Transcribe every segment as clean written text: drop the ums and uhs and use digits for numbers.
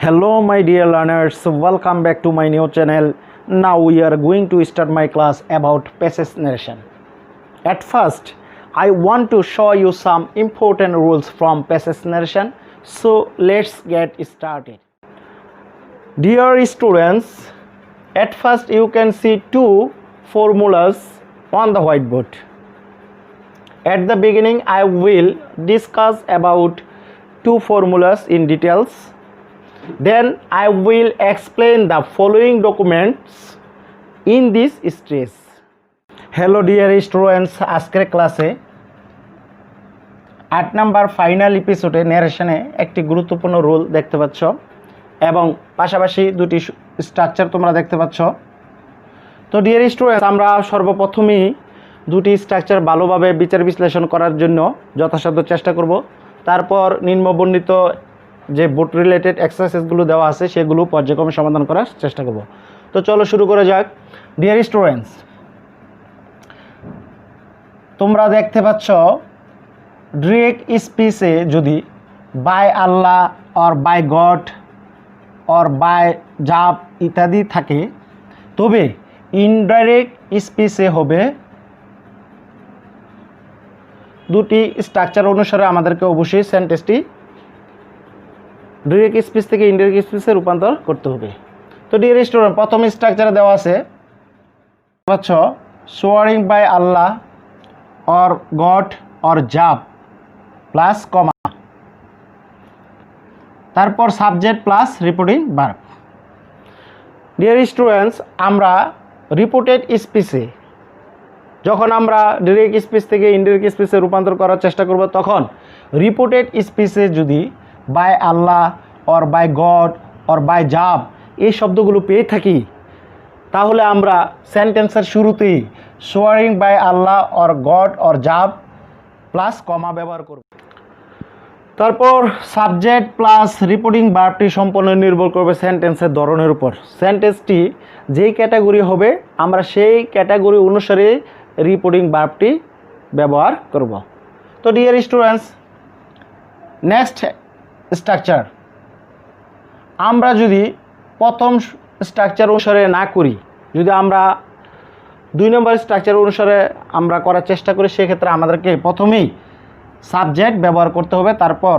Hello my dear learners, welcome back to my new channel. Now we are going to start my class about passage narration. At first, I want to show you some important rules from passage narration. So let's get started. Dear students, at first you can see two formulas on the whiteboard. At the beginning, I will discuss about two formulas in details. Then I will explain the following documents in this stage. Hello dear students, আজকের ক্লাসে 8 number final এপিসোডে ন্যারেশনে একটি গুরুত্বপূর্ণ rule দেখতে পাচ্ছ এবং পাশাপাশি দুটি স্ট্রাকচার তোমরা দেখতে পাচ্ছ। তো ডিয়ার স্টুডেন্টস, আমরা সর্বপ্রথমেই দুটি স্ট্রাকচার ভালোভাবে বিচার বিশ্লেষণ করার জন্য যথাসাধ্য চেষ্টা করব। তারপর নিম্নবর্ণিত যে বোর্ড রিলেটেড এক্সারসাইজগুলো দেওয়া আছে সেগুলো পর্যায়ক্রমে সমাধান করার চেষ্টা করব। তো চলো শুরু করা যাক। ডিয়ার স্টুডেন্টস, তোমরা দেখতে পাচ্ছ ডিরেক্ট স্পিচে যদি by Allah or by God or by Jove ইত্যাদি থাকে, তবে ইনডাইরেক্ট স্পিচে হবে দুটি স্ট্রাকচার অনুসারে আমাদেরকে অবশ্যই সেন্টেন্সটি ডিরেক্ট স্পিচ থেকে ইনডাইরেক্ট স্পিচে রূপান্তর করতে হবে। তো ডিয়ার স্টুডেন্ট, প্রথম স্ট্রাকচারে দেওয়া আছে পাচ্ছ swearing by Allah or God or Jove plus comma, তারপর subject plus reporting verb. Dear students, আমরা রিপোর্টেড স্পিচে যখন আমরা ডিরেক্ট স্পিচ থেকে ইনডাইরেক্ট স্পিচে রূপান্তর করার চেষ্টা করব, তখন রিপোর্টেড স্পিচে যদি by Allah or by God or by Jove এই শব্দগুলো পেয়ে থাকি, তাহলে আমরা সেন্টেন্সের শুরুতেই swearing by Allah or God or Jove plus comma ব্যবহার করব। তারপর সাবজেক্ট প্লাস রিপোর্টিং ভার্বটি সম্পূর্ণ নির্ভর করবে সেন্টেন্সের ধরনের উপর। সেন্টেন্সটি যেই ক্যাটাগরি হবে আমরা সেই ক্যাটাগরি অনুসারে রিপোর্টিং ভার্বটি ব্যবহার করব। তো ডিয়ার স্টুডেন্টস, নেক্সট স্ট্রাকচার, আমরা যদি প্রথম স্ট্রাকচার অনুসারে না করি, যদি আমরা 2 নম্বর স্ট্রাকচার অনুসারে আমরা করার চেষ্টা করি, সেক্ষেত্রে আমাদেরকে প্রথমেই সাবজেক্ট ব্যবহার করতে হবে, তারপর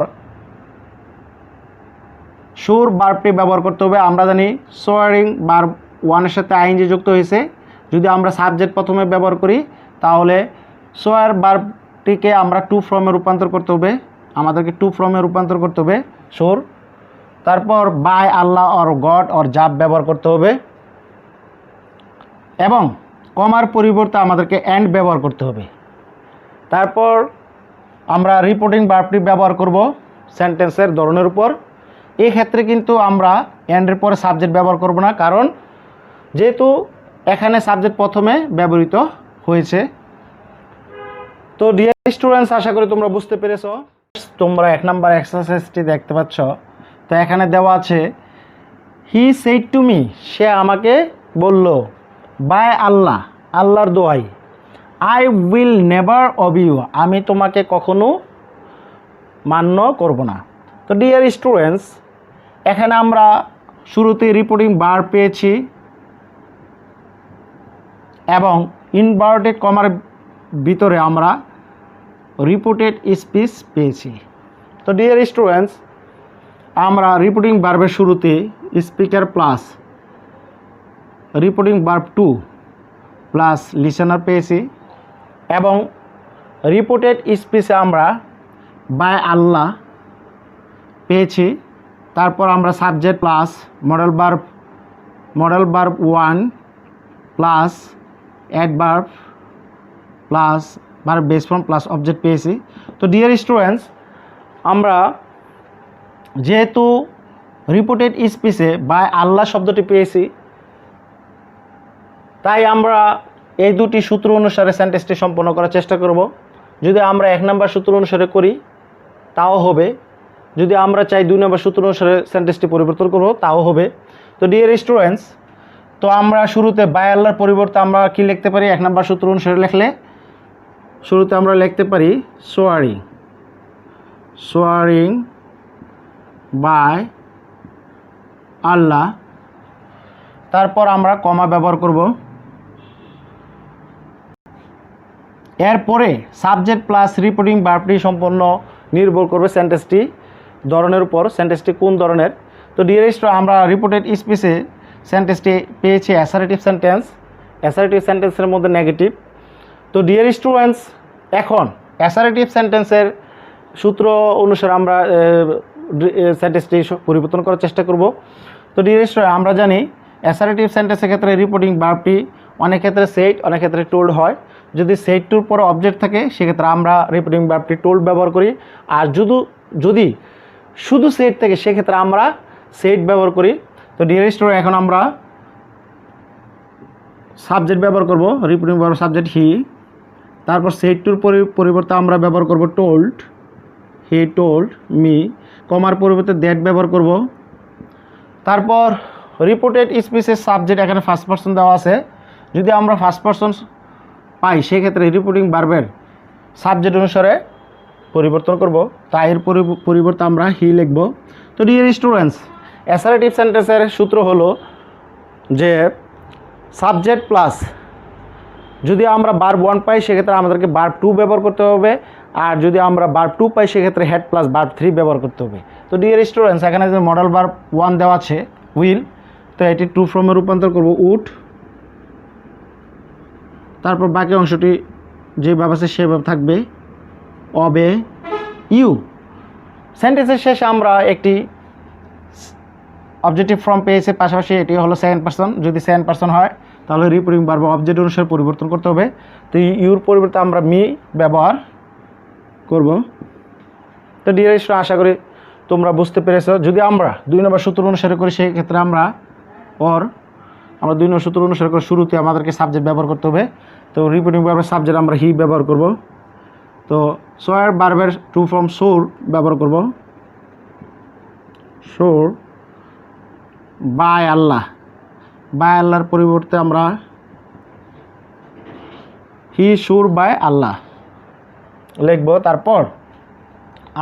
সুর ভার্বটি ব্যবহার করতে হবে। আমরা জানি সোয়ারিং ভার্ব 1 এর সাথে আইএনজি যুক্ত হয়েছে। যদি আমরা সাবজেক্ট প্রথমে ব্যবহার করি, তাহলে সোয়ার ভার্বটিকে আমরা টু ফর্মে রূপান্তর করতে হবে, আমাদেরকে টু ফর্মে রূপান্তর করতে হবে সুর। তারপর by Allah or God or Jove ব্যবহার করতে হবে এবং কমার পরিবর্তে আমাদেরকে এন্ড ব্যবহার করতে হবে। তারপর আমরা রিপোর্টিং ভার্বটি ব্যবহার করব সেন্টেন্সের ধরনের উপর। এই ক্ষেত্রে কিন্তু আমরা এন্ডের পরে সাবজেক্ট ব্যবহার করব না, কারণ যেহেতু এখানে সাবজেক্ট প্রথমে ব্যবহৃত হয়েছে। তো ডিয়ার স্টুডেন্টস, আশা করি তোমরা বুঝতে পেরেছো। তোমরা 1 নম্বর এক্সারসাইজটি দেখতে পাচ্ছ। তো এখানে দেওয়া আছে হি সেড টু মি, সে আমাকে বলল, বাই আল্লাহ, আল্লাহর দোহাই, আই উইল নেভার অবিউ, আমি তোমাকে কখনো মান্য করব না। তো ডিয়ার স্টুডেন্টস, এখানে আমরা শুরুতে রিপোর্টিং ভার্ব পেয়েছি এবং ইনভার্টেড কমার ভিতরে আমরা রিপোর্টেড স্পিচ পেয়েছি। তো ডিয়ার স্টুডেন্টস, আমরা রিপোর্টিং ভার্বের শুরুতে speaker plus reporting verb 2 plus listener পেয়েছি এবং রিপোর্টেড স্পিচে আমরা বাই আল্লাহ পেয়েছি। তারপর আমরা subject plus modal verb 1 plus adverb plus verb base form plus object পেয়েছি। তো ডিয়ার স্টুডেন্টস, আমরা যেহেতু রিপোর্টেড স্পিচে বাই আল্লাহ শব্দটি পেয়েছি, তাই আমরা এই দুটি সূত্র অনুসারে সেন্টেন্সটি সম্পন্ন করার চেষ্টা করব। যদি আমরা 1 নম্বর সূত্র অনুসারে করি তাও হবে, যদি আমরা চাই 2 নম্বর সূত্র অনুসারে সেন্টেন্সটি পরিবর্তন করব তাও হবে। তো ডিয়ার স্টুডেন্টস, তো আমরা শুরুতে বাই আল্লাহর পরিবর্তে আমরা কি লিখতে পারি? 1 নম্বর সূত্র অনুসারে লিখলে শুরুতে আমরা লিখতে পারি সোয়ারিং বাই আল্লাহ, তারপর আমরা কমা ব্যবহার করব। এরপরে সাবজেক্ট প্লাস রিপোর্টিং ভার্বটি সম্পূর্ণ নির্ভর করবে সেন্টেন্সটি ধরনের উপর, সেন্টেন্সটি কোন ধরনের। তো ডিয়ারেস্ট, আমরা রিপোর্টেড স্পিচে সেন্টেন্সটি পেয়েছি অ্যাসারেটিভ সেন্টেন্স। অ্যাসারেটিভ সেন্টেন্সের মধ্যে নেগেটিভ। তো ডিয়ার স্টুডেন্টস, এখন অ্যাসারেটিভ সেন্টেন্সের সূত্র অনুসারে আমরা সেন্টেন্সটি পরিবর্তন করার চেষ্টা করব। তো ডিয়ার স্টুডেন্ট, আমরা জানি অ্যাসারেটিভ সেন্টেন্সের ক্ষেত্রে রিপোর্টিং ভার্বটি অনেক ক্ষেত্রে সেট, অনেক ক্ষেত্রে টোল্ড হয়। যদি সেট টুর পরে অবজেক্ট থাকে সেক্ষেত্রে আমরা রিপোর্টিং ভার্বটি টোল্ড ব্যবহার করি। আর যদি শুধু সেট থাকে সেক্ষেত্রে আমরা সেট ব্যবহার করি। তো ডিয়ার স্টুডেন্ট, এখন আমরা সাবজেক্ট ব্যবহার করব, রিপোর্টিং ভার্ব সাবজেক্ট হি। তারপর সেট টুর পরিবর্তে আমরা ব্যবহার করব টোল্ড, হি টোল্ড মি। কমার পরিবর্তে দ্যাট ব্যবহার করব। তারপর রিপোর্টেড স্পিচের সাবজেক্ট এখানে ফার্স্ট পারসন দেওয়া আছে। যদি আমরা ফার্স্ট পারসন পাই সেক্ষেত্রে রিপোর্টিং ভার্বের সাবজেক্ট অনুসারে পরিবর্তন করব। তাই এর পরিবর্তে আমরা হি লিখব। তো ডিয়ার স্টুডেন্টস, অ্যাসারেটিভ সেন্টেন্সের সূত্র হলো যে সাবজেক্ট প্লাস যদি আমরা ভার্ব 1 পাই সেক্ষেত্রে আমাদেরকে ভার্ব 2 ব্যবহার করতে হবে। আর যদি আমরা ভার্ব 2 পাই সেক্ষেত্রে হেড প্লাস ভার্ব 3 ব্যবহার করতে হবে। তো ডিয়ার স্টুডেন্টস, এখানে যে মডেল ভার্ব 1 দেওয়া আছে উইল, তো এটি টু ফর্মে রূপান্তর করব উড। তারপর বাকি অংশটি যেভাবে আছে সেভাবে থাকবে অবে ইউ। সেন্টেন্সের শেষে আমরা একটি অবজেক্টিভ ফর্ম পেয়েছে, পাশাপাশি এটি হলো সেকেন্ড পারসন। যদি সেকেন্ড পারসন হয় তাহলে রিপোর্টিং ভার্ব অবজেক্ট অনুসারে পরিবর্তন করতে হবে। তো ইউর পরিবর্তে আমরা মি ব্যবহার করব। তো ডিয়ার স্টুডেন্ট, আশা করি তোমরা বুঝতে পেরেছো। যদি আমরা 2 নম্বর সূত্র অনুসারে করি সেক্ষেত্রে আমরা 2 নম্বর সূত্র অনুসারে করে শুরুতে আমাদেরকে সাবজেক্ট ব্যবহার করতে হবে। তো রিপোর্টিং ভার্বের সাবজেক্ট আমরা হি ব্যবহার করব। তো সোয়ার ভার্বের টু ফর্ম সোর ব্যবহার করব, সোর বাই আল্লাহ। বাই আল্লাহর পরিবর্তে আমরা হি সুর বাই আল্লাহ লিখব। তারপর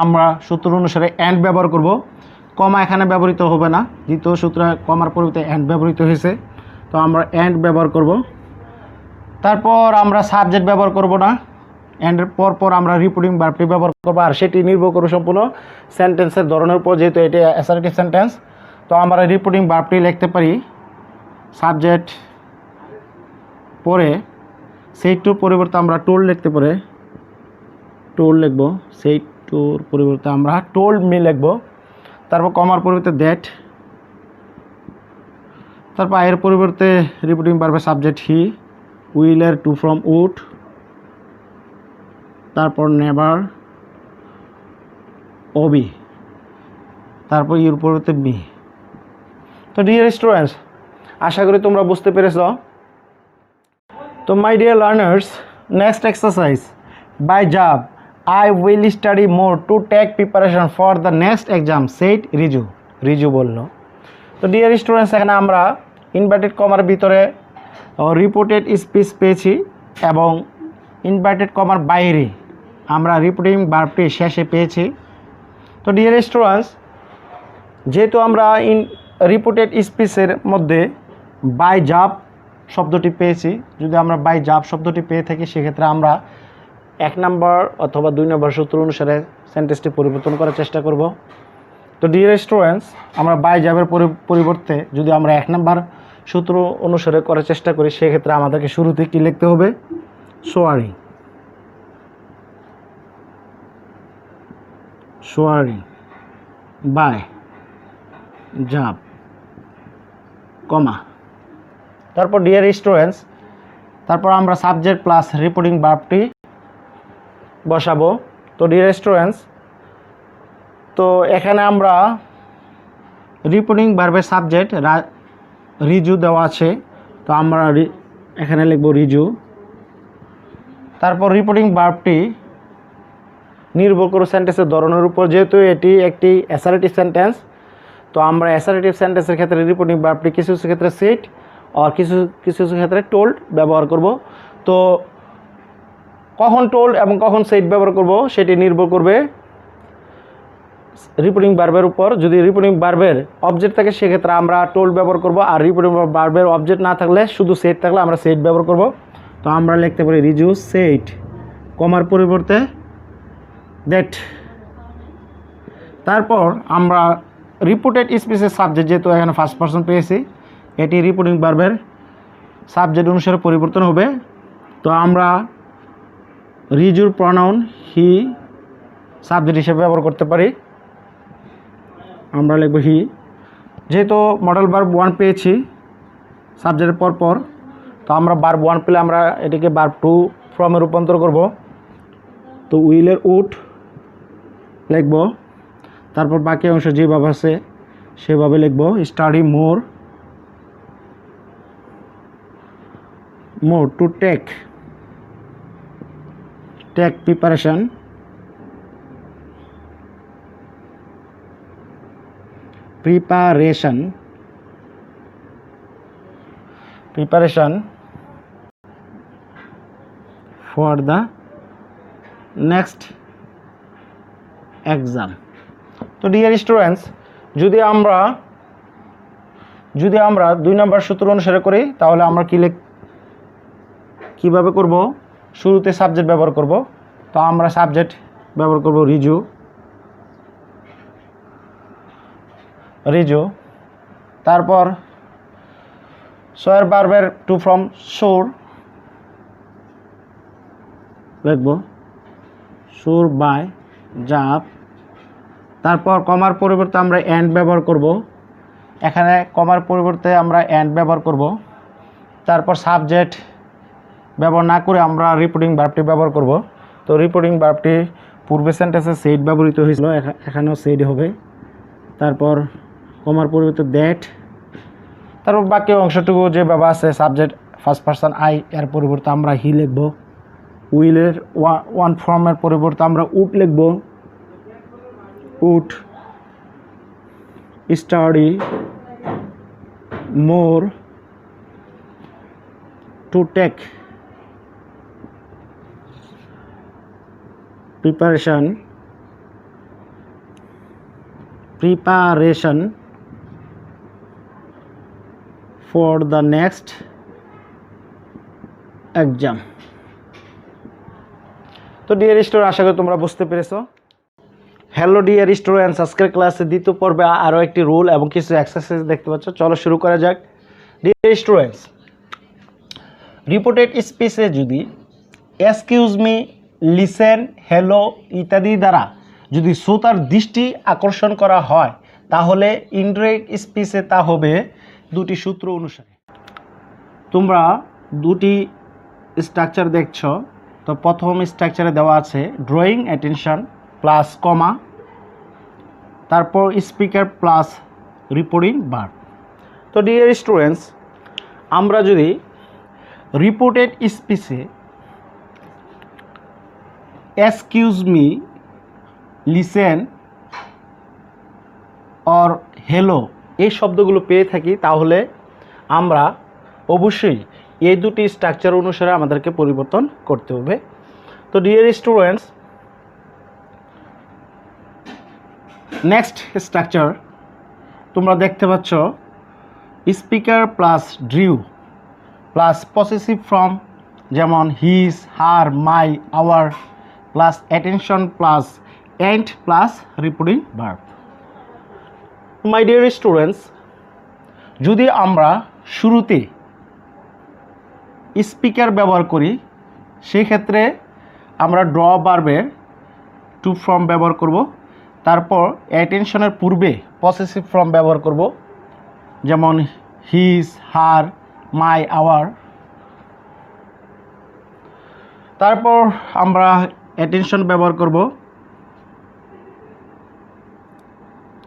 আমরা সূত্র অনুসারে অ্যান্ড ব্যবহার করব। কমা এখানে ব্যবহৃত হবে না, দ্বিতীয় সূত্রে কমার পরিবর্তে অ্যান্ড ব্যবহৃত হয়েছে। তো আমরা অ্যান্ড ব্যবহার করব। তারপর আমরা সাবজেক্ট ব্যবহার করব না, অ্যান্ডের পর আমরা রিপোর্টিং ভার্বটি ব্যবহার করব। আর সেটি নির্ভর করবে সম্পূর্ণ সেন্টেন্সের ধরনের উপর, যেহেতু এটি অ্যাসারেটিভ সেন্টেন্স। তো আমরা রিপোর্টিং ভার্বটি লিখতে পারি সাবজেক্ট পরে সেই টুর পরিবর্তে আমরা টোল্ড লিখতে পারি, টোল্ড লিখব। সেই টুর পরিবর্তে আমরা টোল্ড মি লিখব। তারপর কমার পরিবর্তে দ্যাট। তারপর এর পরিবর্তে রিপোর্টিং ভার্বের সাবজেক্ট হি, উইলের টু ফ্রম উড। তারপর নেভার ওবি, তারপর ইউর পরিবর্তে মি। তো ডিয়ার স্টুডেন্টস, আশা করি তোমরা বুঝতে পেরেছ। তো my dear learners, next exercise by job I will study more to take preparation for the next exam said Riju. Riju বলল। তো ডিয়ার স্টুডেন্টস, এখানে আমরা ইনভার্টেড কমার ভিতরে রিপোর্টেড স্পিচ পেয়েছি এবং ইনভার্টেড কমার বাইরে আমরা রিপোর্টিং ভার্বটি শেষে পেয়েছি। তো ডিয়ার স্টুডেন্টস, যেহেতু আমরা রিপোর্টেড স্পিচের মধ্যে বাই জাব শব্দটি পেয়েছি, যদি আমরা বাই জাব শব্দটি পেয়ে থাকি সেক্ষেত্রে আমরা 1 নম্বর অথবা 2 নম্বর সূত্র অনুসারে সেন্টেন্সটি পরিবর্তন করার চেষ্টা করব। তো ডিয়ার স্টুডেন্টস, আমরা বাই জাবের পরিবর্তে যদি আমরা 1 নম্বর সূত্র অনুসারে করার চেষ্টা করি সেক্ষেত্রে আমাদেরকে শুরুতে কী লিখতে হবে? সোয়ারি, সোয়ারি বাই জাব কমা। তারপর ডিয়ার স্টুডেন্টস, তারপর আমরা সাবজেক্ট প্লাস রিপোর্টিং ভার্বটি বসাবো। তো ডিয়ার স্টুডেন্টস, তো এখানে আমরা রিপোর্টিং ভার্বের সাবজেক্ট রিজু দেওয়া আছে, তো আমরা এখানে লিখব রিজু। তারপর রিপোর্টিং ভার্বটি নির্ভর করে সেন্টেন্সের ধরনের উপর, যেহেতু এটি একটি অ্যাসারেটিভ সেন্টেন্স, তো আমরা অ্যাসারেটিভ সেন্টেন্সের ক্ষেত্রে রিপোর্টিং ভার্বটি কিছু কিছু ক্ষেত্রে সেট আর কিছু কিছু ক্ষেত্রে টোল্ড ব্যবহার করব। তো কখন টোল্ড এবং কখন সেট ব্যবহার করব সেটি নির্ভর করবে রিপোর্টিং ভার্বের উপর। যদি রিপোর্টিং ভার্বের অবজেক্ট থাকে সেক্ষেত্রে আমরা টোল্ড ব্যবহার করব, আর রিপোর্টিং ভার্বের অবজেক্ট না থাকলে শুধু সেট থাকলে আমরা সেট ব্যবহার করব। তো আমরা লিখতে পারি রিজু সেট, কমার পরিবর্তে দ্যাট। তারপর আমরা রিপোর্টেড স্পিচের সাবজেক্ট, যেহেতু এখানে ফার্স্ট পারসন পেয়েছি, এটি রিপোর্টিং ভার্বের সাবজেক্ট অনুসারে পরিবর্তন হবে। তো আমরা রিজুর প্রনাউন হি সাবজেক্ট হিসেবে ব্যবহার করতে পারি। আমরা লিখব হি। যেহেতু মডেল ভার্ব 1 পেয়েছি সাবজেক্টের পর, তো আমরা ভার্ব 1 পেলে আমরা এটিকে ভার্ব 2 ফর্মে রূপান্তর করব। তো উইলের উড লিখব, তারপর বাকি অংশ যেভাবে আছে সেভাবে লিখব। Study more, to take preparation, for the next exam. তো ডিয়ার স্টুডেন্টস, যদি আমরা 2 নম্বর সূত্র অনুসারে করি তাহলে আমরা কিভাবে করব? শুরুতে সাবজেক্ট ব্যবহার করব। তো আমরা সাবজেক্ট ব্যবহার করব রিজু। তারপর সোয়ার ভার্বের টু ফর্ম সোর লিখব, সোর বাই জাপ। তারপর কমার পরিবর্তে আমরা এন্ড ব্যবহার করব। এখানে কমার পরিবর্তে আমরা এন্ড ব্যবহার করব। তারপর সাবজেক্ট ব্যবহার না করে আমরা রিপোর্টিং ভার্বটি ব্যবহার করব। তো রিপোর্টিং ভার্বটি পূর্বে সেন্টেন্সে সেট ব্যবহৃত হয়েছিল, এখানেও সেট হবে। তারপর কমার পরিবর্তে দ্যাট। তারপর বাকি অংশটুকু যে ব্যবহার আছে সাবজেক্ট ফার্স্ট পারসন আই, এর পরিবর্তে আমরা হি লিখব। উইলের 1 ফর্মের পরিবর্তে আমরা উড লিখব, would. Study more, to take preparation for the next exam. তো ডিয়ার স্টুডেন্ট, আশা করি তোমরা বুঝতে পেরেছো। হ্যালো ডিয়ার স্টুডেন্টস, আজকের ক্লাসে দ্বিতীয় পর্বে আরও একটি রুল এবং কিছু এক্সারসাইজ দেখতে পাচ্ছ। চলো শুরু করা যাক। ডিয়ার স্টুডেন্টস, রিপোর্টেড স্পিচে যদি এক্সকিউজ মি, লিসেন, হ্যালো ইত্যাদি দ্বারা যদি শ্রোতার দৃষ্টি আকর্ষণ করা হয় তাহলে ইনডিরেক্ট স্পিচে তা হবে 2টি সূত্র অনুসারে। তোমরা 2টি স্ট্রাকচার দেখছো। তো প্রথম স্ট্রাকচারে দেওয়া আছে ড্রয়িং অ্যাটেনশন প্লাস কমা, তারপর স্পিকার প্লাস রিপোর্টিং ভার্ব। তো ডিয়ার স্টুডেন্টস, আমরা যদি রিপোর্টেড স্পিচে excuse me, listen or hello এই শব্দগুলো পেয়ে থাকি তাহলে আমরা অবশ্যই এই 2টি স্ট্রাকচার অনুসারে আমাদেরকে পরিবর্তন করতে হবে। তো ডিয়ার স্টুডেন্টস, নেক্সট স্ট্রাকচার তোমরা দেখতে পাচ্ছ স্পিকার প্লাস ড্রিউ প্লাস পসেসিভ ফর্ম, যেমন his, her, my, our plus attention plus and plus reporting verb. My dear students, যদি আমরা শুরুতে স্পিকার ব্যবহার করি সেক্ষেত্রে আমরা ড্র ভার্বের টু ফর্ম ব্যবহার করব। তারপর অ্যাটেনশনের পূর্বে পসেসিভ ফর্ম ব্যবহার করব, যেমন হিজ, হার, মাই, আওয়ার। তারপর আমরা অ্যাটেনশন ব্যবহার করব।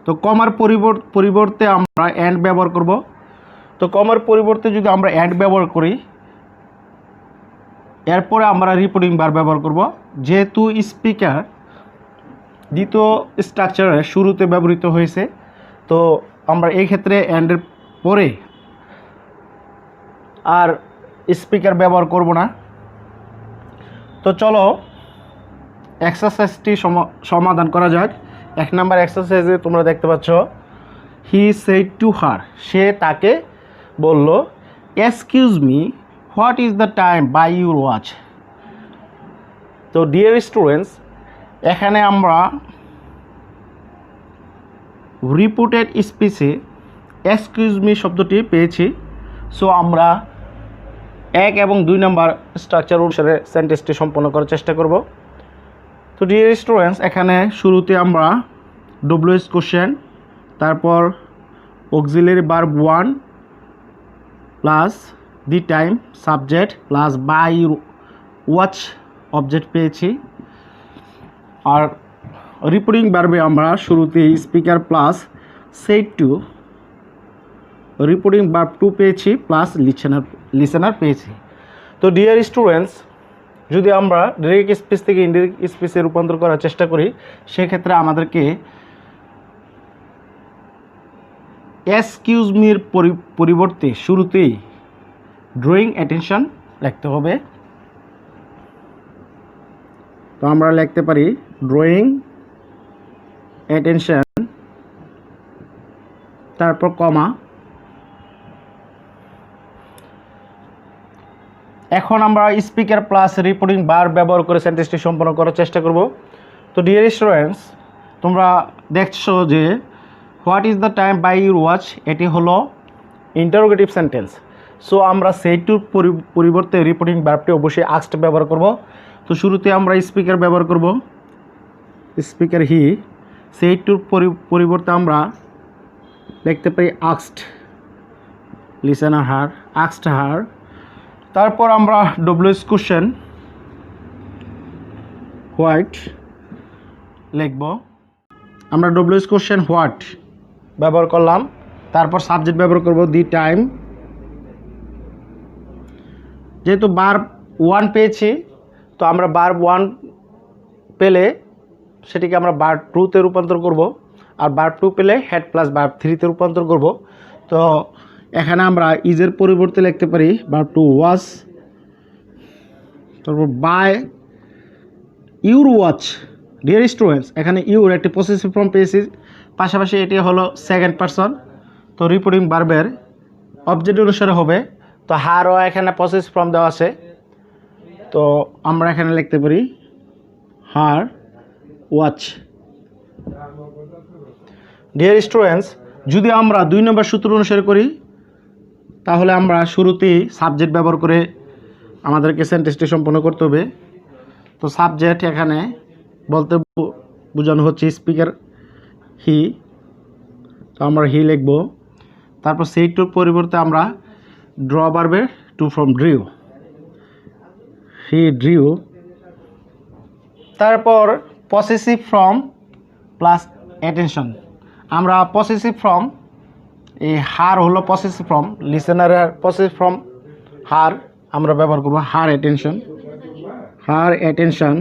তো কমার পরিবর্তে আমরা এন্ড ব্যবহার করব। তো কমার পরিবর্তে যদি আমরা এন্ড ব্যবহার করি এরপরে আমরা রিপোর্টিং ভার্ব ব্যবহার করব। যেহেতু স্পিকার দ্বিতীয় স্ট্রাকচারের শুরুতে ব্যবহৃত হয়েছে, তো আমরা এই ক্ষেত্রে এন্ডের পরে আর স্পিকার ব্যবহার করব না। তো চলো এক্সারসাইজটি সমাধান করা যাক। 1 নাম্বার এক্সারসাইজে তোমরা দেখতে পাচ্ছ হি সেড টু হার, সে তাকে বলল excuse me what is the time by your watch. তো ডিয়ার স্টুডেন্টস, এখানে আমরা রিপোর্টেড স্পিচে এক্সকিউজ মি শব্দটি পেয়েছি। সো আমরা 1 এবং 2 নাম্বার স্ট্রাকচার অনুসারে সেন্টেন্সটি সম্পন্ন করার চেষ্টা করব। তো ডিয়ার স্টুডেন্টস, এখানে শুরুতে আমরা ডব্লিউএস কোশ্চেন, তারপর auxiliary verb 1 plus the time subject plus by watch object পেয়েছি। আর রিপোর্টিং ভার্বে আমরা শুরুতে speaker plus said to, reporting verb 2 পেয়েছি প্লাস লিসেনার পেয়েছি। তো ডিয়ার স্টুডেন্টস, যদি আমরা ডিরেক্ট স্পিচ থেকে ইনডিরেক্ট স্পিচে রূপান্তর করার চেষ্টা করি, সেক্ষেত্রে আমাদেরকে এক্সকিউজ মির পরিবর্তে শুরুতেই ড্রয়িং অ্যাটেনশন লিখতে হবে। তো আমরা লিখতে পারি ড্রয়িং অ্যাটেনশন, তারপর কমা। এখন আমরা স্পিকার প্লাস রিপোর্টিং ভার্ব ব্যবহার করে সেন্টেন্সটি সম্পন্ন করার চেষ্টা করব। তো ডিয়ার স্টুডেন্টস, তোমরা দেখছো যে what is the time by your watch, এটি হলো ইন্টারোগেটিভ সেন্টেন্স। সো আমরা সেই টুর পরিবর্তে রিপোর্টিং ভার্বটি অবশ্যই আস্কড ব্যবহার করব। তো শুরুতে আমরা স্পিকার ব্যবহার করব, স্পিকার হি। সেই টুর পরিবর্তে আমরা লিখতে পারি আস্কড, লিসেনার হার, আস্কড হার। তারপর আমরা ডব্লিউএস কোশ্চেন হোয়াট লিখব। আমরা ডব্লিউএস কোশ্চেন হোয়াট ব্যবহার করলাম, তারপর সাবজেক্ট ব্যবহার করব দি টাইম। যেহেতু ভার্ব 1 পেয়েছি, তো আমরা ভার্ব 1 পেলে সেটিকে আমরা ভার্ব 2-তে রূপান্তর করব, আর ভার্ব 2 পেলে হ্যাড প্লাস ভার্ব 3-তে রূপান্তর করব। তো এখানে আমরা ইজের পরিবর্তে লিখতে পারি ভার্ব 2 ওয়াজ, তারপর by your watch. Dear students, এখানে ইউর একটি পসেসিভ ফর্ম পেয়েছি, পাশাপাশি এটি হলো সেকেন্ড পারসন। তো রিপোর্টিং ভার্বের অবজেক্ট অনুসারে হবে। তো হারও এখানে পসেসিভ ফর্ম দেওয়া আছে, তো আমরা এখানে লিখতে পারি হার ওয়াচ। ডিয়ার স্টুডেন্টস, যদি আমরা 2 নম্বর সূত্র অনুসারে করি, তাহলে আমরা শুরুতেই সাবজেক্ট ব্যবহার করে আমাদেরকে সেন্টেন্সটি সম্পন্ন করতে হবে। তো সাবজেক্ট এখানে বলতে বোঝানো হচ্ছে স্পিকার হি, তো আমরা হি লিখব। তারপর সেই টুর পরিবর্তে আমরা ড্র ভার্বের two form drew, he drew. তারপর পসেসিভ ফর্ম প্লাস অ্যাটেনশন, আমরা পসেসিভ ফর্ম, এই হার হলো পসেসিভ ফর্ম, লিসেনারের পসেসিভ ফর্ম হার, আমরা ব্যবহার করব her attention, her attention,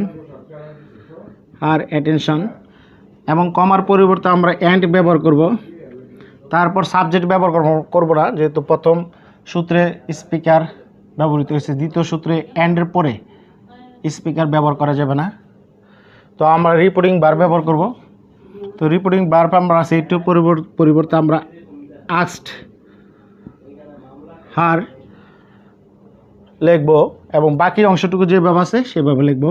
her attention. এবং কমার পরিবর্তে আমরা অ্যান্ড ব্যবহার করব। তারপর সাবজেক্ট ব্যবহার করব না, যেহেতু প্রথম সূত্রে স্পিকার ব্যবহৃত হয়েছে, দ্বিতীয় সূত্রে অ্যান্ডের পরে স্পিকার ব্যবহার করা যাবে না। তো আমরা রিপোর্টিং ভার্ব ব্যবহার করব। তো রিপোর্টিং ভার্ব আমরা সেইটুর পরিবর্তে আমরা আস্কড হার লিখব, এবং বাকি অংশটুকু যেভাবে আছে সেভাবে লিখব।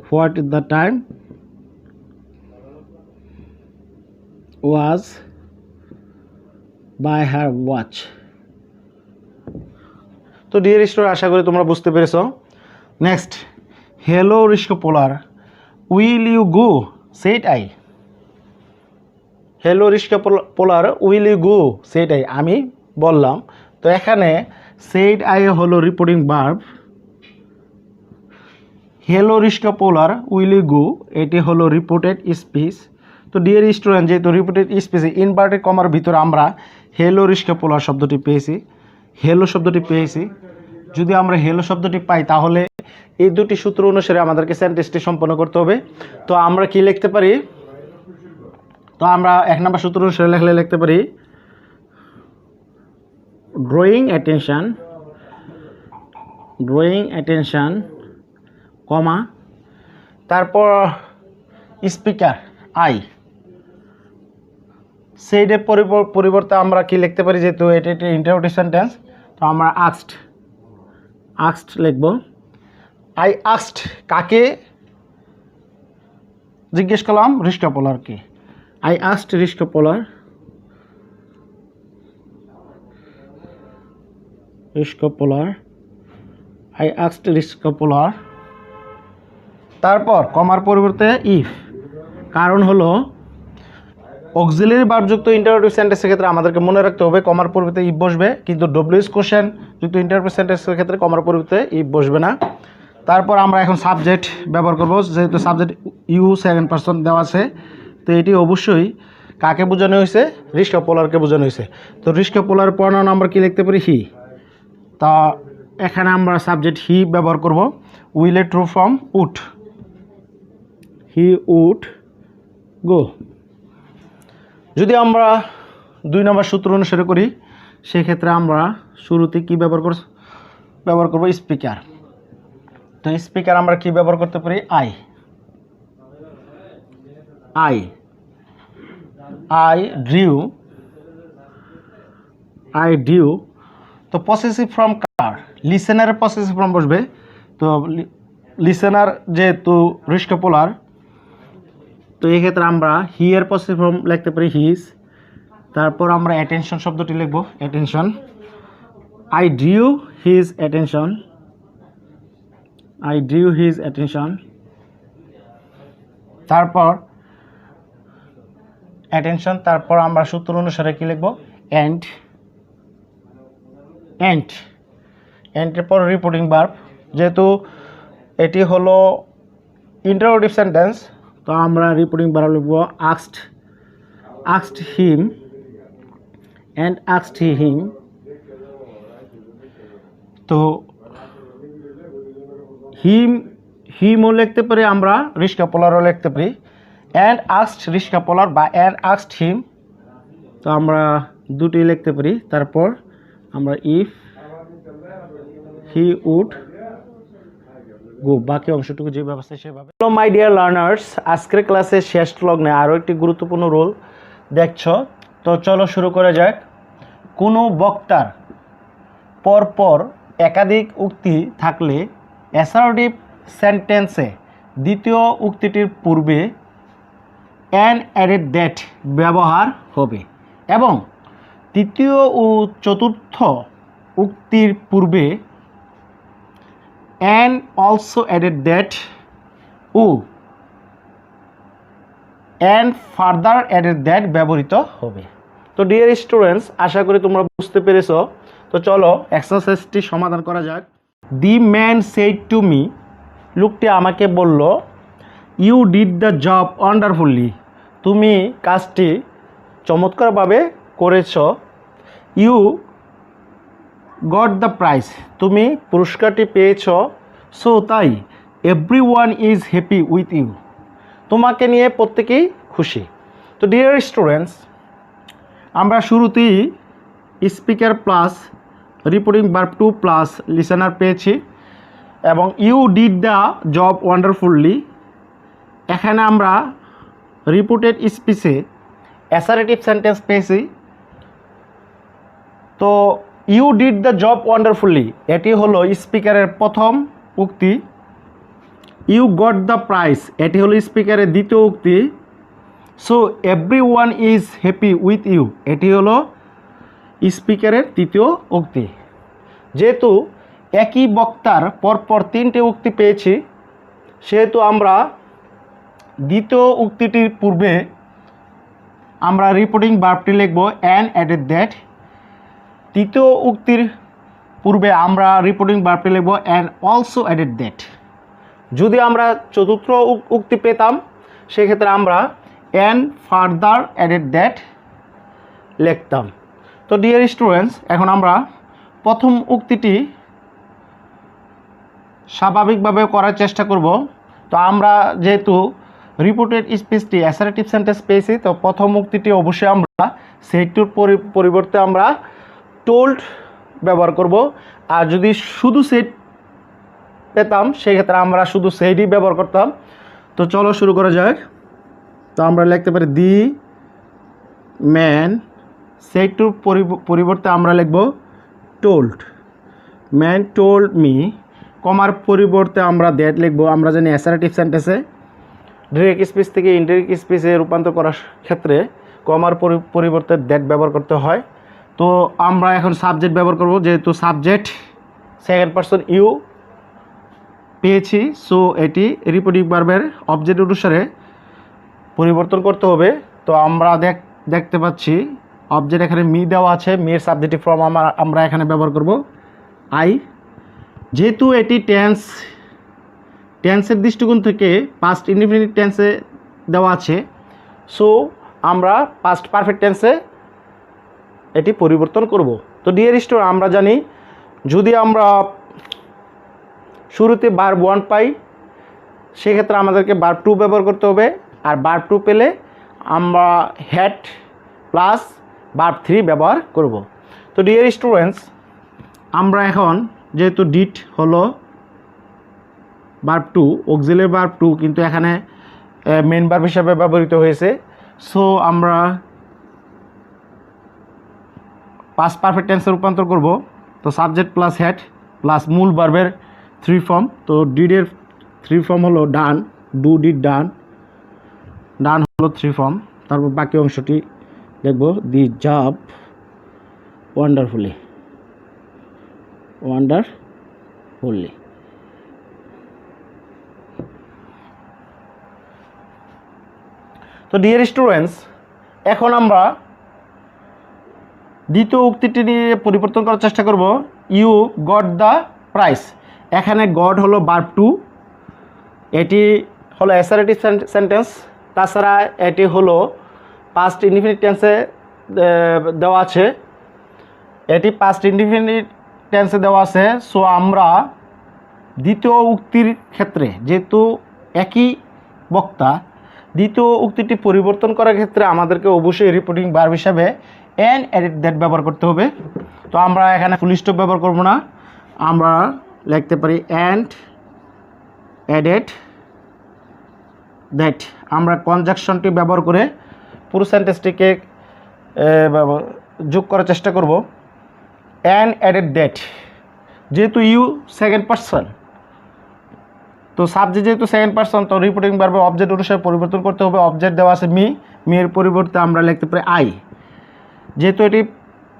What is the time was by her watch. তো ডিয়ার স্টুডেন্ট, আশা করি তোমরা বুঝতে পেরেছো। Next, hello risk polar, will you go said I. Hello risk polar, will you go said I, আমি বললাম। তো এখানে সেট আই হলো reporting verb, hello risk polar will you go এটি হলো রিপোর্টেড স্পিচ। তো ডিয়ার স্টুডেন্ট, যেহেতু reported স্পিচে ইনভার্টেড কমার ভিতরে আমরা হ্যালো রিস্ক পোলার শব্দটি পেয়েছি, হ্যালো শব্দটি পেয়েছি। যদি আমরা হ্যালো শব্দটি পাই, তাহলে এই দুটি সূত্র অনুসারে আমাদেরকে সেন্টেন্সটি সম্পন্ন করতে হবে। তো আমরা কি লিখতে পারি? তো আমরা 1 নম্বর সূত্র অনুসারে লিখতে পারি ড্রয়িং অ্যাটেনশন, কমা, তারপর স্পিকার আই, সেইডের পরিবর্তে আমরা কি লিখতে পারি, যেহেতু এটা একটা ইন্টারোগেটিভ সেন্টেন্স, তো আমরা আস্কড লিখব। আই আস্কড কাকে জিজ্ঞেস করলাম, রিস্টোপোলারকে। আই আস্কড রিস্টোপোলার, আই আস্কড রিস্টোপোলার। তারপর কমার পরিবর্তে ইফ, কারণ হলো অক্সিলারি ভার্বযুক্ত ইন্টারোগেটিভ সেন্টেন্সের ক্ষেত্রে আমাদেরকে মনে রাখতে হবে কমার পরিবর্তে ইফ বসবে, কিন্তু ডব্লিউএস কোশ্চেন যুক্ত ইন্টারোগেটিভ সেন্টেন্সের ক্ষেত্রে কমার পরিবর্তে ইফ বসবে না। তারপর আমরা এখন সাবজেক্ট ব্যবহার করব, যেহেতু সাবজেক্ট ইউ সেকেন্ড পারসন দেওয়া আছে, তো এটি অবশ্যই কাকে বোঝানো হয়েছে, রিস্টোপোলারকে বোঝানো হয়েছে। তো রিস্টোপোলার প্রনাউন আমরা কি লিখতে পারি, হি। তা এখানে আমরা সাবজেক্ট হি ব্যবহার করব। Will a true form would, he would go. যদি আমরা 2 নম্বর সূত্র অনুসারে করি, সেক্ষেত্রে আমরা শুরুতে কি ব্যবহার করব, স্পিকার। তো স্পিকার আমরা কি ব্যবহার করতে পারি, আই ডিউ। তো পসেসিভ ফর্ম কার, লিসেনারের পসেসিভ ফর্ম বসবে। তো লিসেনার যেহেতু রিস্টোপোলার, তো এই ক্ষেত্রে আমরা হি এর পসেসিভ ফর্ম লিখতে পারি হিজ। তারপর আমরা অ্যাটেনশন শব্দটি লিখব, attention. I drew his attention. তারপর অ্যাটেনশন, তারপর আমরা সূত্র অনুসারে কি লিখব, এন্ড এর পর রিপোর্টিং ভার্ব। যেহেতু এটি হলো ইন্টারোগেটিভ সেন্টেন্স, তো আমরা রিপোর্টিং ভার্ব লিখব আস্কড হিম অ্যান্ড আস্কড হিম। তো হিমও লিখতে পারি আমরা, রিস্টোপোলারও লিখতে পারি। অ্যান্ড আস্কড রিস্টোপোলার বা অ্যান্ড আস্কড হিম, তো আমরা দুটি লিখতে পারি। তারপর আমরা ইফ হি উড গো, বাকি অংশটুকু যে ব্যবস্থা সেভাবে। হ্যালো মাই ডিয়ার লার্নার্স, আজকের ক্লাসে শেষ লগ্নে আরও একটি গুরুত্বপূর্ণ রোল দেখছো। তো চলো শুরু করা যাক। কোনো বক্তার পরপর একাধিক উক্তি থাকলে অ্যাসার্টিভ সেন্টেন্সে দ্বিতীয় উক্তিটির পূর্বে অ্যান অ্যাডেড দ্যাট ব্যবহার হবে এবং তৃতীয় ও চতুর্থ উক্তির পূর্বে অ্যান অলসো অ্যাডেড দ্যাট ও অ্যান ফার্দার অ্যাডেড দ্যাট ব্যবহৃত হবে। তো ডিয়ার স্টুডেন্টস, আশা করি তোমরা বুঝতে পেরেছো। তো চলো এক্সারসাইজটি সমাধান করা যাক। The man said to me, লোকটি আমাকে বলল, you did the job wonderfully, তুমি কাজটি চমৎকারভাবে করেছ। ইউ গট দ্য প্রাইজ, তুমি পুরস্কারটি পেয়েছ। সো তাই everyone is happy with you, তোমাকে নিয়ে প্রত্যেকেই খুশি। তো ডিয়ার স্টুডেন্টস, আমরা শুরুতেই speaker plus reporting verb two plus listener পেয়েছি এবং you did the job wonderfully. এখানে আমরা রিপোর্টেড স্পিচে অ্যাসারেটিভ সেন্টেন্স পেয়েছি। তো you did the job wonderfully এটি হলো স্পিকারের প্রথম উক্তি। ইউ গট দ্য প্রাইজ এটি হলো স্পিকারের দ্বিতীয় উক্তি। So everyone is happy with you এটি হলো স্পিকারের তৃতীয় উক্তি। যেহেতু একই বক্তার পরপর 3টে উক্তি পেয়েছি, সেহেতু আমরা দ্বিতীয় উক্তিটির পূর্বে আমরা রিপোর্টিং ভার্বটি লিখব অ্যান অ্যাডেড দ্যাট। তৃতীয় উক্তির পূর্বে আমরা রিপোর্টিং ভার্বটি লিখব অ্যান অলসো অ্যাডেড দ্যাট। যদি আমরা চতুর্থ উক্তি পেতাম, সেক্ষেত্রে আমরা অ্যান ফার্দার অ্যাডেড দ্যাট লিখতাম। তো ডিয়ার স্টুডেন্টস, এখন আমরা প্রথম উক্তিটি স্বাভাবিকভাবে করার চেষ্টা করব। তো আমরা যেহেতু রিপোর্টেড স্পিচটি অ্যাসারেটিভ সেন্টেন্স পেয়েছি, তো প্রথম উক্তিটি অবশ্যই আমরা সেইটুর পরিবর্তে আমরা টোল্ড ব্যবহার করব। আর যদি শুধু সেট পেতাম, সেক্ষেত্রে আমরা শুধু সেইডই ব্যবহার করতাম। তো চলো শুরু করা যাক। তো আমরা লিখতে পারি দি ম্যান সেড টু পরিবর্তে আমরা লিখব টোল্ড। ম্যান টোল্ড মি, কমার পরিবর্তে আমরা দ্যাট লিখব। আমরা জানি অ্যাসার্টিভ সেন্টেন্সে ডিরেক্ট স্পিচ থেকে ইনডিরেক্ট স্পিচে রূপান্তর করার ক্ষেত্রে কমার পরিবর্তে দ্যাট ব্যবহার করতে হয়। তো আমরা এখন সাবজেক্ট ব্যবহার করব, যেহেতু সাবজেক্ট সেকেন্ড পারসন ইউ পেয়েছি, সো এটি রিপোর্টিং ভার্বের অবজেক্ট অনুসারে পরিবর্তন করতে হবে। তো আমরা দেখতে পাচ্ছি অবজেক্ট এখানে মি দেওয়া আছে, মির সাবজেক্টিভ ফর্ম আমরা এখানে ব্যবহার করব আই। যেহেতু এটি টেন্সের দৃষ্টিকোণ থেকে পাস্ট ইনডিফিনিট টেন্সে দেওয়া আছে, সো আমরা পাস্ট পারফেক্ট টেন্সে এটি পরিবর্তন করব। তো ডিয়ার স্টুডেন্ট, আমরা জানি যদি আমরা শুরুতে ভার্ব 1 পাই, সেক্ষেত্রে আমাদেরকে ভার্ব 2 ব্যবহার করতে হবে। আর ভার্ব 2 পেলে আমরা হ্যাড প্লাস ভার্ব 3 ব্যবহার করব। তো ডিয়ার স্টুডেন্টস, আমরা এখন যেহেতু ডিড হলো ভার্ব 2, অক্সিলারি ভার্ব 2 কিন্তু এখানে মেন ভার্ব হিসাবে ব্যবহৃত হয়েছে, সো আমরা পাস্ট পারফেক্ট টেন্সে রূপান্তর করব। তো সাবজেক্ট প্লাস হ্যাড প্লাস মূল ভার্বের 3 ফর্ম। তো ডিডের 3 ফর্ম হলো ডান, ডু ডিড ডান, ডান হলো 3 ফর্ম। তারপর বাকি অংশটি দেখব, দি জব ওয়ান্ডারফুলি, ওয়ান্ডারফুলি। তো ডিয়ার স্টুডেন্টস, এখন আমরা দ্বিতীয় উক্তিটি নিয়ে পরিবর্তন করার চেষ্টা করব। ইউ গট দ্য প্রাইস, এখানে গড হলো ভার্ব 2, এটি হলো অ্যাসার্টিভ সেন্টেন্স। তাছাড়া এটি হলো পাস্ট ইনডিফিনিট টেন্সে দেওয়া আছে, এটি পাস্ট ইনডিফিনিট টেন্সে দেওয়া আছে। সো আমরা দ্বিতীয় উক্তির ক্ষেত্রে, যেহেতু একই বক্তা, দ্বিতীয় উক্তিটি পরিবর্তন করার ক্ষেত্রে আমাদেরকে অবশ্যই রিপোর্টিং ভার্ব হিসাবে অ্যান্ড এডিট দ্যাট ব্যবহার করতে হবে। তো আমরা এখানে ফুল স্টপ ব্যবহার করব না, আমরা লিখতে পারি অ্যান্ড এডিট দ্যাট। আমরা কনজাকশনটি ব্যবহার করে পুরো সেন্টেন্সটিকে যোগ করার চেষ্টা করব। অ্যান্ড এডিট দ্যাট, যেহেতু ইউ সেকেন্ড পারসন, তো সাবজেক্ট যেহেতু সেকেন্ড পারসন, তো রিপোর্টিং ভার্বে অবজেক্ট অনুসারে পরিবর্তন করতে হবে। অবজেক্ট দেওয়া আছে মি, মির পরিবর্তে আমরা লিখতে পারি আই। যেহেতু এটি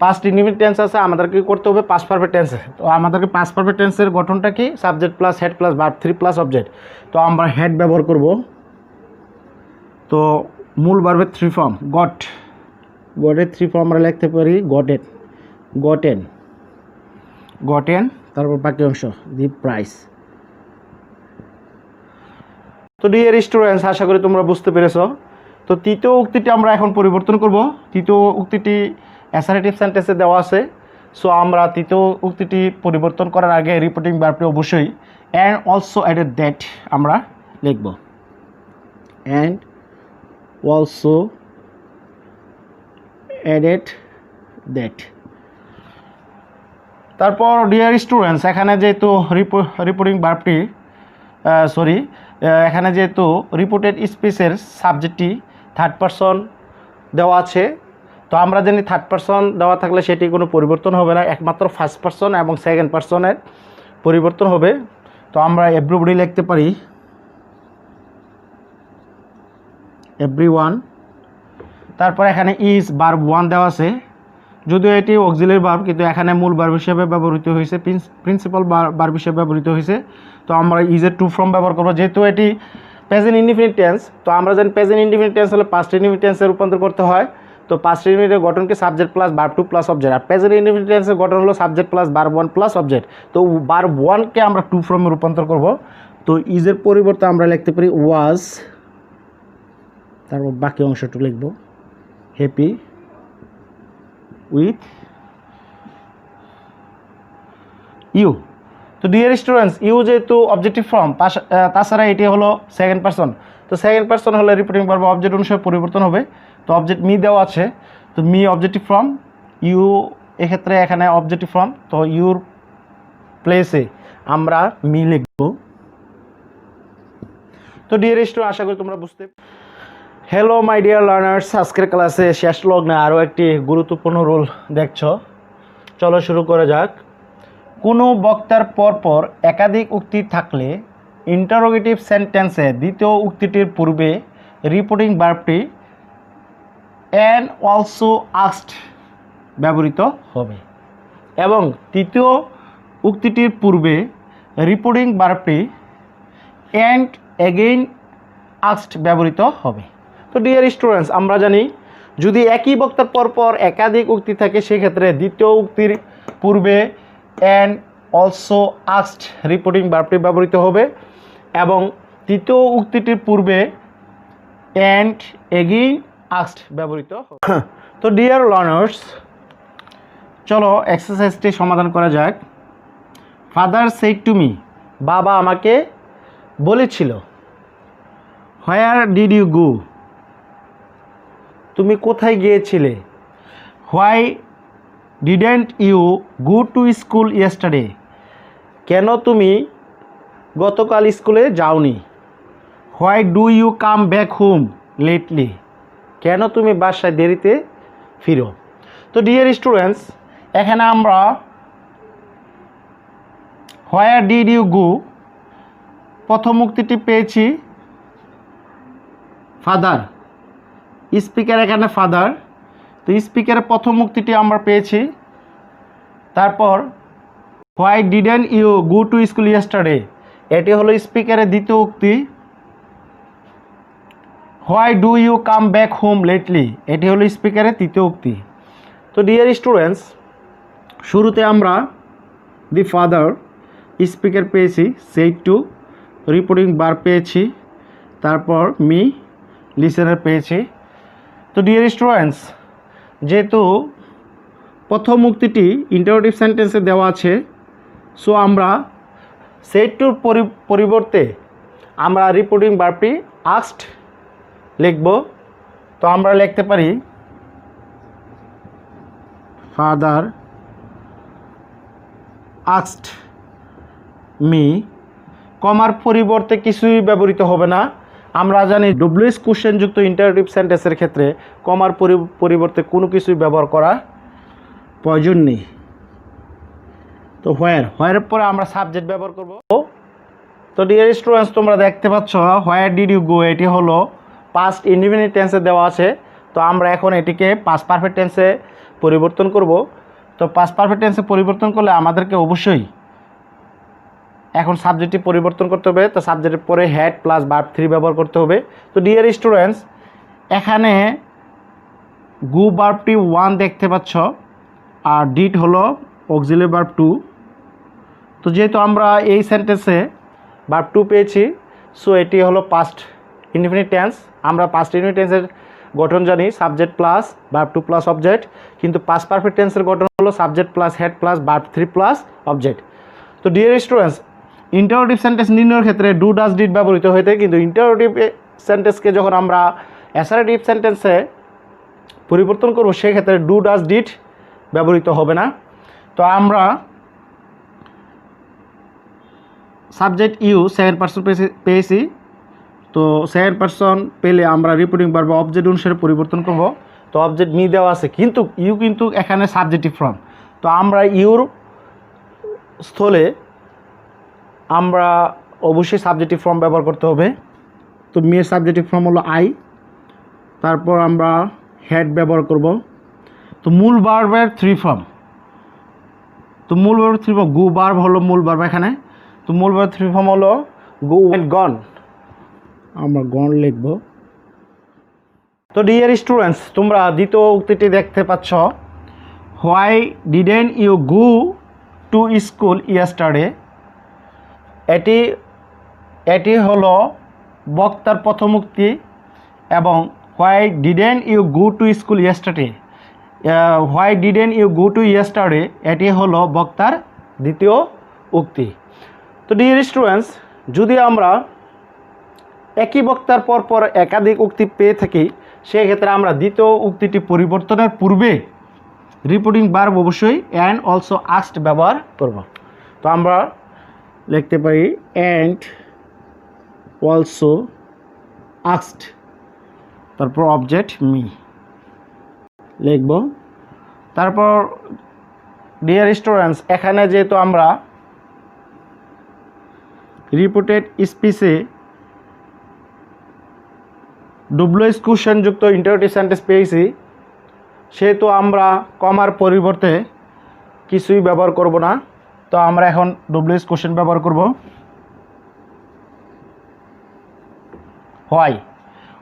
পাস্ট ইনডিফিনিট টেন্স আছে, আমাদেরকে করতে হবে পাস্ট পারফেক্ট টেন্সে। তো আমাদেরকে পাস্ট পারফেক্ট টেন্সের গঠনটা কি? Subject plus had plus verb 3 plus object. তো আমরা হেড ব্যবহার করব। তো মূল ভার্বের 3 ফর্ম গটের 3 ফর্ম আমরা লিখতে পারি গটেন, তারপর বাকি অংশ দি প্রাইস। তো ডিয়ার স্টুডেন্টস, আশা করি তোমরা বুঝতে পেরেছো। তো তৃতীয় উক্তিটি আমরা এখন পরিবর্তন করব। তৃতীয় উক্তিটি অ্যাসার্টিভ সেন্টেন্সে দেওয়া আছে, সো আমরা তৃতীয় উক্তিটি পরিবর্তন করার আগে রিপোর্টিং ভার্বটি অবশ্যই অ্যান্ড অলসো এডেড দ্যাট আমরা লিখব। And also added that. তারপর ডিয়ার স্টুডেন্টস, এখানে যেহেতু রিপোর্টিং ভার্বটি এখানে যেহেতু রিপোর্টেড স্পিচের সাবজেক্টটি থার্ড পারসন দেওয়া আছে, তো আমরা জানি থার্ড পারসন দেওয়া থাকলে সেটি কোনো পরিবর্তন হবে না, একমাত্র ফার্স্ট পারসন এবং সেকেন্ড পারসনের পরিবর্তন হবে। তো আমরা এভরিবডি লিখতে পারি এভরিওয়ান। তারপর এখানে ইজ ভার্ব 1 দেওয়া আছে, যদিও এটি অক্সিলারি ভার্ব, কিন্তু এখানে মূল ভার্ব হিসেবে ব্যবহৃত হয়েছে, প্রিন্সিপাল ভার্ব হিসেবে ব্যবহৃত হয়েছে। তো আমরা ইজের 2 ফর্ম ব্যবহার করব। যেহেতু এটি প্রেজেন্ট ইনডিফিনিট টেন্স, তো আমরা জানি প্রেজেন্ট ইনডিফিনিট টেন্স হলে পাস্ট ইনডিফিনিট টেন্সে রূপান্তর করতে হয়। তো পাস্ট ইনডিফিনিটের গঠনকে subject plus verb 2 plus object, আর প্রেজেন্ট ইনডিফিনিট টেন্সের গঠন হলো subject plus verb 1 plus object. তো ভার্ব 1কে আমরা 2 ফর্মে রূপান্তর করব। তো ইজের পরিবর্তে আমরা লিখতে পারি ওয়াজ, তারপর বাকি অংশটুকু লিখব হ্যাপি উইথ ইউ। তো ডিয়ার স্টুডেন্টস, ইউ যেহেতু অবজেক্টিভ ফর্ম, তাছাড়া এটি হলো সেকেন্ড পারসন, তো সেকেন্ড পারসন হলে রিপোর্টিং ভার্ব অবজেক্ট অনুসারে পরিবর্তন হবে। তো অবজেক্ট মি দেওয়া আছে, তো মি অবজেক্টিভ ফর্ম, ইউ এক্ষেত্রে এখানে অবজেক্টিভ ফর্ম, তো ইউর প্লেসে আমরা মি লিখব। তো ডিয়ার স্টুডেন্ট, আশা করি তোমরা বুঝতে। হ্যালো মাই ডিয়ার লার্নার্স, আজকের ক্লাসে শেষ লগ্নে আরও একটি গুরুত্বপূর্ণ রুল দেখছ। চলো শুরু করা যাক। কোনো বক্তার পরপর একাধিক উক্তি থাকলে ইন্টারোগেটিভ সেন্টেন্সে দ্বিতীয় উক্তিটির পূর্বে রিপোর্টিং ভার্বটি অ্যান্ড অলসো আস্কড ব্যবহৃত হবে এবং তৃতীয় উক্তিটির পূর্বে রিপোর্টিং ভার্বটি অ্যান্ড এগেইন আস্কড ব্যবহৃত হবে। তো ডিয়ার স্টুডেন্টস, আমরা জানি যদি একই বক্তার পরপর একাধিক উক্তি থাকে সেক্ষেত্রে দ্বিতীয় উক্তির পূর্বে অ্যান্ড অলসো আস্কড রিপোর্টিং ভার্বটি ব্যবহৃত হবে এবং তৃতীয় উক্তিটির পূর্বে অ্যান্ড এগেইন আস্কড ব্যবহৃত হবে। তো ডিয়ার লার্নার্স, চলো এক্সারসাইজটি সমাধান করা যাক। ফাদার সেড টু মি, বাবা আমাকে বলেছিল। হোয়ার ডিড ইউ গো, তুমি কোথায় গিয়েছিলে। Why didn't you go to school yesterday, কেন তুমি গতকাল স্কুলে যাওনি। Why do you come back home lately, কেন তুমি বাসায় দেরিতে ফিরো। তো ডিয়ার স্টুডেন্টস, এখানে আমরা হোয়ার ডিড ইউ গো প্রথম উক্তিটি পেয়েছি ফাদার, স্পিকার এখানে ফাদার, তো স্পিকারের প্রথম উক্তিটি আমরা পেয়েছি। তারপর why didn't you go to school yesterday, এটি হলো স্পিকারের দ্বিতীয় উক্তি। Why do you come back home lately, এটি হলো স্পিকারের তৃতীয় উক্তি। তো ডিয়ার স্টুডেন্টস, শুরুতে আমরা দি ফাদার স্পিকার পেয়েছি, সেড টু রিপোর্টিং ভার্ব পেয়েছি, তারপর মি লিসেনার পেয়েছি। তো ডিয়ার স্টুডেন্টস, যেহেতু প্রথম উক্তিটি ইন্টারোগেটিভ সেন্টেন্সে দেওয়া আছে, সো আমরা সেড টুর পরিবর্তে আমরা রিপোর্টিং ভার্বটি আস্কড লিখব। তো আমরা লিখতে পারি ফাদার আস্কড মি, কমার পরিবর্তে কিছুই ব্যবহৃত হবে না। আমরা জানি ডব্লিউএস কোশ্চেনযুক্ত ইন্টারোগেটিভ সেন্টেন্সের ক্ষেত্রে কমার পরিবর্তে কোনো কিছুই ব্যবহার করা প্রয়োজন নেই। তো হোয়ারের পরে আমরা সাবজেক্ট ব্যবহার করব। তো ডিয়ার স্টুডেন্টস, তোমরা দেখতে পাচ্ছ হোয়ার ডিড ইউ গো, এটি হলো পাস্ট ইনডিফিনিট টেন্সে দেওয়া আছে। তো আমরা এখন এটিকে পাস্ট পারফেক্ট টেন্সে পরিবর্তন করব। তো পাস্ট পারফেক্ট টেন্সে পরিবর্তন করলে আমাদেরকে অবশ্যই এখন সাবজেক্টটি পরিবর্তন করতে হবে। তো সাবজেক্টের পরে হ্যাড প্লাস ভার্ব 3 ব্যবহার করতে হবে। তো ডিয়ার স্টুডেন্টস, এখানে গো ভার্বটি 1 দেখতে পাচ্ছ আর ডিড হলো অক্সিলারি ভার্ব 2। তো যেহেতু আমরা এই সেন্টেন্সে ভার্ব 2 পেয়েছি, সো এটি হলো পাস্ট ইনডিফিনিট টেন্স। আমরা পাস্ট ইনডিফিনিট টেন্সের গঠন জানি subject plus verb 2 plus object, কিন্তু পাস্ট পারফেক্ট টেন্সের গঠন হলো subject plus had plus verb 3 plus object. তো ডিয়ার স্টুডেন্টস, ইন্টারোগেটিভ সেন্টেন্স নির্ণয়ের ক্ষেত্রে ডু ডাজ ডিড ব্যবহৃত হয়ে থাকে, কিন্তু ইন্টারোগেটিভ সেন্টেন্সকে যখন আমরা অ্যাসারেটিভ সেন্টেন্সে পরিবর্তন করব সেক্ষেত্রে ডু ডাজ ডিড ব্যবহৃত হবে না। তো আমরা সাবজেক্ট ইউ সেকেন্ড পারসন পেয়েছি। তো সেকেন্ড পারসন পেলে আমরা রিপোর্টিং ভার্ব অবজেক্ট অনুসারে পরিবর্তন করব। তো অবজেক্ট মি দেওয়া আছে, কিন্তু ইউ কিন্তু এখানে সাবজেক্টিভ ফর্ম। তো আমরা ইউর স্থলে আমরা অবশ্যই সাবজেক্টিভ ফর্ম ব্যবহার করতে হবে। তো মেয়ের সাবজেক্টিভ ফর্ম হলো আই, তারপর আমরা হেড ব্যবহার করব। তো মূল ভার্বের 3 ফর্ম, তো মূল ভার্বের 3 ফর্ম, গো ভার্ব হলো মূল ভার্ব এখানে। তো মূল ভার্বের 3 ফর্ম হলো গো অ্যান্ড গন, আমরা গন লিখব। তো ডিয়ার স্টুডেন্টস, তোমরা দ্বিতীয় উক্তিটি দেখতে পাচ্ছ, why didn't you go to school yesterday, এটি হলো বক্তার প্রথম উক্তি এবং why didn't you go to school yesterday, why didn't you go to yesterday, এটি হলো বক্তার দ্বিতীয় উক্তি। তো ডিয়ার স্টুডেন্টস, যদি আমরা একই বক্তার পরপর একাধিক উক্তি পেয়ে থাকি সেক্ষেত্রে আমরা দ্বিতীয় উক্তিটি পরিবর্তনের পূর্বে রিপোর্টিং ভার্ব অবশ্যই অ্যান্ড অলসো আস্কড ব্যবহার করব। তো আমরা লিখতে পারি অ্যান্ড অলসো আস্কড। তারপর অবজেক্ট মি লিখব। তারপর ডিয়ার স্টুডেন্টস, এখানে যেহেতু আমরা রিপোর্টেড স্পিচে ডব্লিউএস কোশ্চেনযুক্ত ইন্টারোগেটিভ সেন্টেন্স পেয়েছি, সেহেতু আমরা কমার পরিবর্তে কিছুই ব্যবহার করব না। তো আমরা এখন ডব্লিউএস কোশ্চেন ব্যবহার করব। হোয়াই,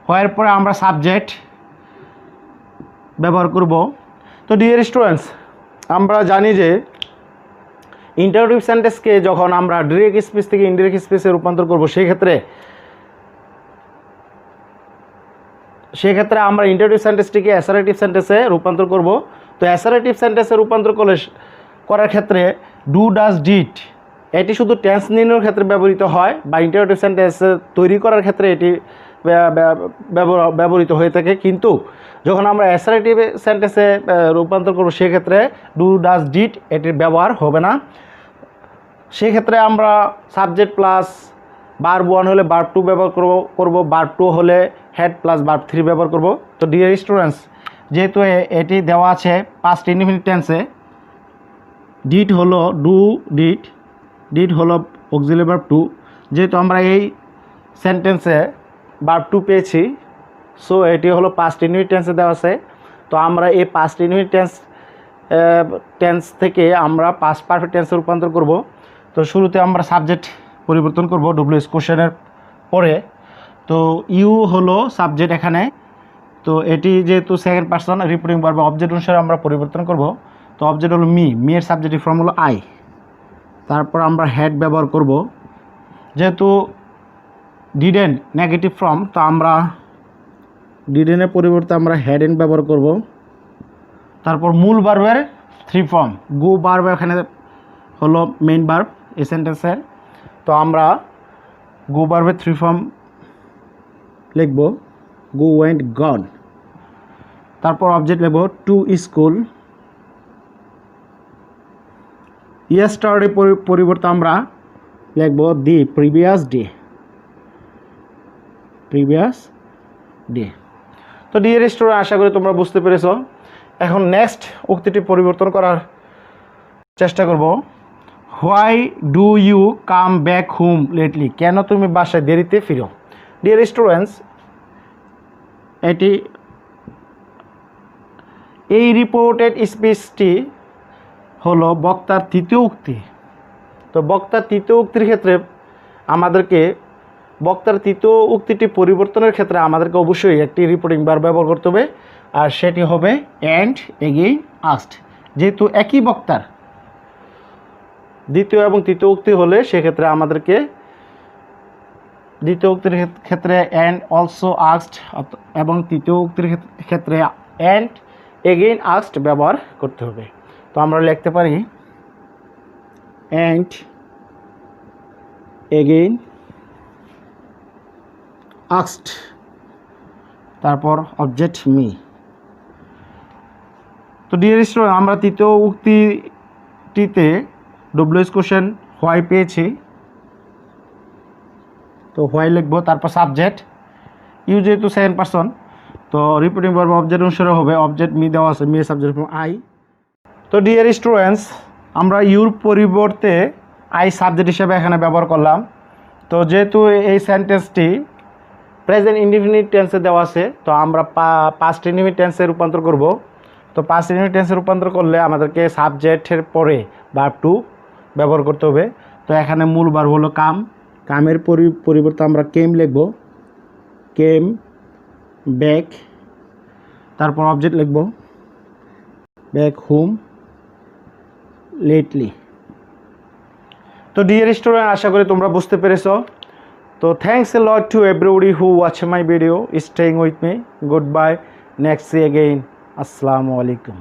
হোয়াইয়ের পরে আমরা সাবজেক্ট ব্যবহার করব। তো ডিয়ার স্টুডেন্টস, আমরা জানি যে ইন্টারোগেটিভ সেন্টেন্সকে যখন আমরা ডিরেক্ট স্পিচ থেকে ইনডিরেক্ট স্পিচে রূপান্তর করব, সেক্ষেত্রে আমরা ইন্টারোগেটিভ সেন্টেন্সটিকে অ্যাসারেটিভ সেন্টেন্সে রূপান্তর করব। তো অ্যাসারেটিভ সেন্টেন্সে রূপান্তর করার ক্ষেত্রে ডু, ডাজ, ডিড এটি শুধু টেন্স নির্ণয়ের ক্ষেত্রে ব্যবহৃত হয়, বা ইন্টারোগেটিভ সেন্টেন্স তৈরি করার ক্ষেত্রে এটি ব্যবহৃত হয়ে থাকে। কিন্তু যখন আমরা অ্যাসারেটিভ সেন্টেন্সে রূপান্তর করব, সেক্ষেত্রে ডু, ডাজ, ডিড এটির ব্যবহার হবে না। সেক্ষেত্রে আমরা সাবজেক্ট প্লাস ভার্ব 1 হলে ভার্ব 2 ব্যবহার করব, ভার্ব 2 হলে হেড প্লাস ভার্ব 3 ব্যবহার করব। তো ডিয়ার স্টুডেন্টস, যেহেতু এটি দেওয়া আছে পাস্ট ইনডিফিনিট টেন্সে, ডিড হলো ডু, ডিড হলো অক্সিলারি ভার্ব 2, যেহেতু আমরা এই সেন্টেন্সে ভার্ব 2 পেয়েছি, সো এটি হলো পাস্ট ইনডিফিনিট টেন্সে দেওয়া আছে। তো আমরা এই পাস্ট ইনডিফিনিট টেন্স থেকে আমরা পাস্ট পারফেক্ট টেন্সে রূপান্তর করব। তো শুরুতে আমরা সাবজেক্ট পরিবর্তন করব ডব্লিউএস কোশ্চেনের পরে। তো ইউ হলো সাবজেক্ট এখানে, তো এটি যেহেতু second person reporting verb object অনুসারে আমরা পরিবর্তন করব। তো অবজেক্ট হলো মি, এর সাবজেক্টিভ ফর্ম হলো আই। তারপর আমরা হেড ব্যবহার করব, যেহেতু ডিডেন নেগেটিভ ফর্ম, তো আমরা ডিডেনের পরিবর্তে আমরা হেড এন্ড ব্যবহার করব। তারপর মূল ভার্বের 3 ফর্ম, গো ভার্ব এখানে হলো মেইন ভার্ব এই সেন্টেন্সের, তো আমরা গো ভার্বের 3 ফর্ম লিখব, গো ওয়েন্ট, গন। তারপর অবজেক্ট লিখব টু স্কুল। ইয়েস্টারডে পরিবর্তে আমরা লিখব দি প্রিভিয়াস ডে। তো ডিয়ার স্টুডেন্ট, আশা করি তোমরা বুঝতে পেরেছো। এখন নেক্সট উক্তিটি পরিবর্তন করার চেষ্টা করব। Why do you come back home lately, কেন তুমি বাসায় দেরিতে ফিরো। ডিয়ার স্টুডেন্টস, এই রিপোর্টেড স্পিচটি হলো বক্তার তৃতীয় উক্তি। তো বক্তার তৃতীয় উক্তির ক্ষেত্রে বক্তার তৃতীয় উক্তিটি পরিবর্তনের ক্ষেত্রে আমাদেরকে অবশ্যই একটি রিপোর্টিং ভার্ব ব্যবহার করতে হবে, আর সেটি হবে অ্যান্ড, এগেইন, আস্কড। যেহেতু একই বক্তার দ্বিতীয় এবং তৃতীয় উক্তি হলে সেক্ষেত্রে আমাদেরকে দ্বিতীয় উক্তির ক্ষেত্রে অ্যান্ড, অলসো, আস্কড এবং তৃতীয় উক্তির ক্ষেত্রে অ্যান্ড, এগেইন, আস্কড ব্যবহার করতে হবে। তো আমরা লিখতে পারি অ্যান্ড, এগেইন, আস্কড, তারপর অবজেক্ট মি। তো ডিয়ার স্টুডেন্ট, আমরা তৃতীয় উক্তিটিতে ডব্লিউএস কোশ্চেন হোয়াই পেয়েছি, তো হোয়াই লিখব। তারপর সাবজেক্ট ইউ, যেহেতু সেকেন্ড পারসন, তো রিপিটিং ভার্ব অবজেক্ট অনুসারে হবে, অবজেক্ট মি দেওয়া আছে, মি এর সাবজেক্ট ফর্ম আই। তো ডিয়ার স্টুডেন্টস, আমরা ইউর পরিবর্তে আই সাবজেক্ট হিসেবে এখানে ব্যবহার করলাম। তো যেহেতু এই সেন্টেন্সটি প্রেজেন্ট ইনডিফিনিট টেন্সে দেওয়া আছে, তো আমরা পাস্ট ইনডিফিনিট টেন্সে রূপান্তর করব। তো পাস্ট ইনডিফিনিট টেন্সে রূপান্তর করলে আমাদেরকে সাবজেক্টের পরে ভার্ব 2 ব্যবহার করতে হবে। তো এখানে মূল ভার্ব হলো কাম, কামের পরিবর্তে আমরা কেম লিখব, কেম ব্যাক। তারপর অবজেক্ট লিখব ব্যাক হোম লেটলি। তো ডিয়ার স্টুডেন্ট, আশা করি তোমরা বুঝতে পেরেছো। তো thanks a lot to everybody who watch my video, staying with me. Good bye, next see again. আসসালামু আলাইকুম।